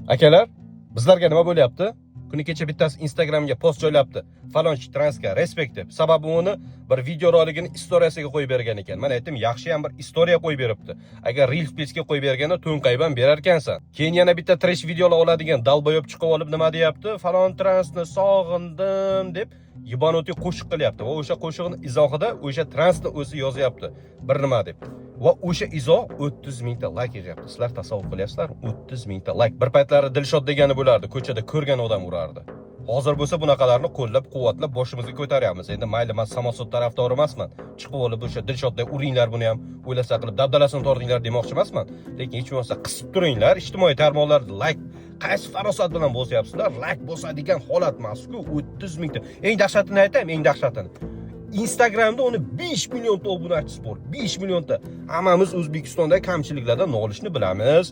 Akalar, bizlarga nima bo'lyapti? Kuni kecha bittasi Instagramga post joylabdi. Falonchi transga respekt deb. Sababi uni bir video roligini istoriyasiga qo'yib bergan ekan. Men aytdim, yaxshi ham bir istoriya qo'yib beribdi. Agar Reels Plus'ga qo'yib berganda to'nqayban berar ekansan. Keyin yana bitta trash videolar oladigan dalboyob chiqib olib nima deyapti? Falon transni sog'indim deb yibonoti qo'shiq qilyapti. Va o'sha qo'shiqning izohida o'sha transni o'zi yozyapti. Bir nima deb. Va o'sha izoh 30 mingta like yig'yapti. Sizlar tasavvur qilyapsizlar? 30 mingta like. Bir paytlari Dilshod degani bo'lardi, ko'chada ko'rgan odam urardi. Hozir bo'lsa bunaqalarni qo'llab-quvvatlab boshimizga ko'taryapmiz. Endi mayli, men samosud tarafdori emasman. Chiqib olib o'sha Dilshodday uringlar buni ham, o'ylasa qilib dabdalasini tortinglar demoqchi emasman. Lekin hech bo'lmasa qisib turinglar, ijtimoiy tarmoqlarda like qaysi farosat bilan bosyapsizlar? Like bosadigan holat emas-ku, 30 mingta. Eng dahshatini aytaymi, eng dahshatini. Instagramda uni 5 millionta obunachisi bor. 5 millionta. Hammamiz O'zbekistonda kamchiliklardan nolishni bilamiz.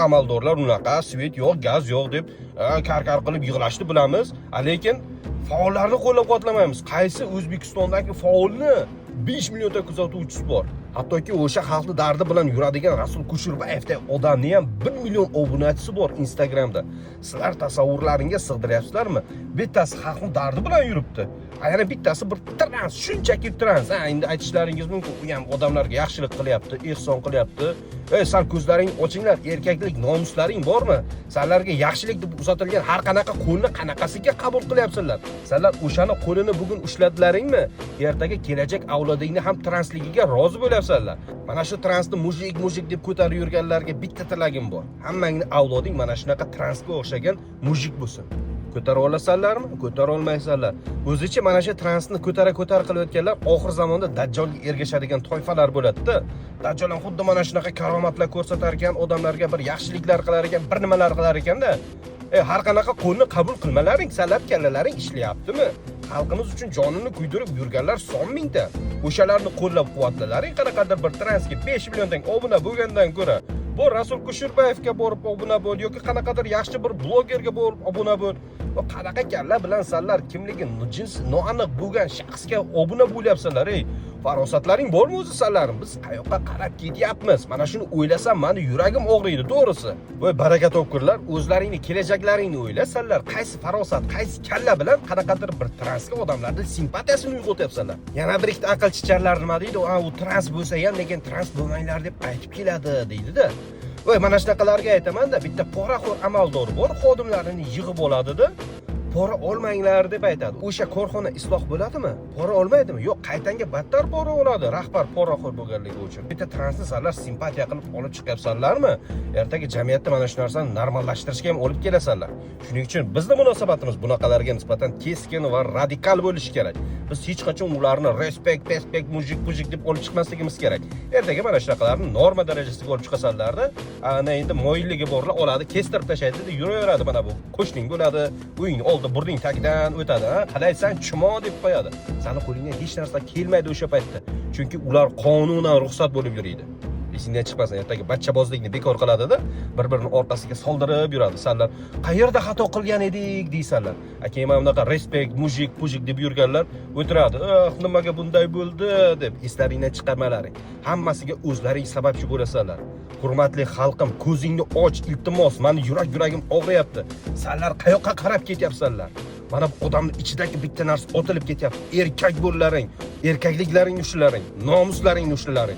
Amaldorlar unaqa svet yo'q, gaz yo'q deb kar-kar qilib yig'lashni bilamiz. Lekin faollarni qo'llab-quvvatlamaymiz. Qaysi O'zbekistondagi faolni 5 millionta kuzatuvchisi bor? Hattoki o'sha xalqni dardi bilan yuradigan Rasul Kusherbayevdek odamning ham 1 million obunachisi bor Instagramda. Sizlar tasavvurlaringizga sig'diryapsizlarmi? Bittasi xalqning dardi bilan yuribdi. Yana bittasi bir trans, shunchaki trans. Endi aytishlaringiz mumkin, u ham odamlarga yaxshilik qilyapti, ehson qilyapti. Sal ko'zlaring ochinglar, erkaklik nomuslaring bormi? Sizlarga yaxshilik deb uzatilgan har qanaqa qo'lni qanaqasiga qabul qilyapsizlar? Sizlar o'shani qo'lini bugun ushladilaringmi? Ertaga kelajak avlodingni ham transligiga rozi bo'lyapsizlar. Mana shu transni mujik deb ko'tarib yurganlarga bitta tilagim bor. Hammangni avloding mana shunaqa transga o'xshagan mujik bo'lsin. Ko'tara olasanlarmi? Ko'tara olmaysanlar. O'zicha mana shu transni ko'tara qilayotganlar oxir zamonda Dajjolga ergashadigan toifalar bo'ladi-da. Dajjol ham xuddi mana shunaqa karomatlar ko'rsatar ekan, odamlarga bir yaxshiliklar qilar ekan, bir nimalar qilar ekan-da. Har qanaqa qo'lni qabul qilmalaring, san'at kallalaring ishlayaptimi? Xalqimiz uchun jonini kuydirib yurganlar son mingta. O'shalarni qo'llab-quvvatlalaring qanaqadir bir transga 5 milliondan obuna bo'lgandan ko'ra, bu Rasul Kusherbayevga borib obuna bo'l yoki qanaqadir yaxshi bir blogerga borib obuna bo'l. Va qanaqa kalla bilan sanlar kimligi jinsi noaniq bo'lgan shaxsga obuna bo'lyapsizlar, farosatlaring bormi o'zi sanlarim? Biz qayoqqa qarab ketyapmiz? Mana shuni o'ylasam, meni yuragim og'riydi, to'g'risi. Voy baraka topkurlar, o'zlaringni kelajaklaringni o'ylasanlar, qaysi farosat, qaysi kalla bilan qanaqadir bir transga odamlarning simpatiyasini uyg'otyapsizlar. Yana bir ikkita aql chicharlar nima deydi? U trans bo'lsa ham lekin trans bo'lmanglar deb aytib keladi, deydi-da. Voy mana shunaqalarga aytaman-da, bitta poraxo'r amaldor bor, xodimlarini yig'ib oladi-da. Pora olmanglar deb aytadi. O'sha korxona isloh bo'ladimi? Pora olmaydimi? Yo'q, qaytanga battar pora oladi, rahbar poraxo'r bo'lganligi uchun. Bitta transni sizlar simpatiya qilib olib chiqyapsizlarmi? Ertaga jamiyatda mana shu narsani normallashtirishga ham olib kelasanlar. Shuning uchun bizning munosabatimiz bunaqalarga nisbatan keskin va radikal bo'lishi kerak. Biz hech qachon ularni respekt, mujik deb olib chiqmasligimiz kerak. Ertaga mana shunaqalarni norma darajasiga olib chiqasanlarda, ana endi moyilligi borlar oladi, kestirib tashlaydi, yuraveradi mana bu. Qo'shning bo'ladi, uying oldi burning tagidan o'tadi, qalaysan chimo deb qo'yadi. Seni qo'lingga hech narsa kelmaydi o'sha paytda. Chunki ular qonunan ruxsat bo'lib yuradi. Esingdan chiqmasin, ertaga bachchabozlikni bekor qiladi-da, bir-birini orqasiga soldirib yuradi. Sanlar qayerda xato qilgan edik deysanlar. Keyin mana bunaqa respekt, mujik deb yurganlar o'tiradi. Nimaga bunday bo'ldi deb eslaringdan chiqarmalaring. Hammasiga o'zlaring sababchi bo'lasanlar. Hurmatli xalqim, ko'zingni och, iltimos, meni yuragim og'riyapti. Sanlar qayoqqa qarab ketyapsanlar? Mana bu odamning ichidagi bitta narsa otilib ketyapti. Erkak bo'llaring, erkakliklaringni ushlaring, nomuslaringni ushlaring.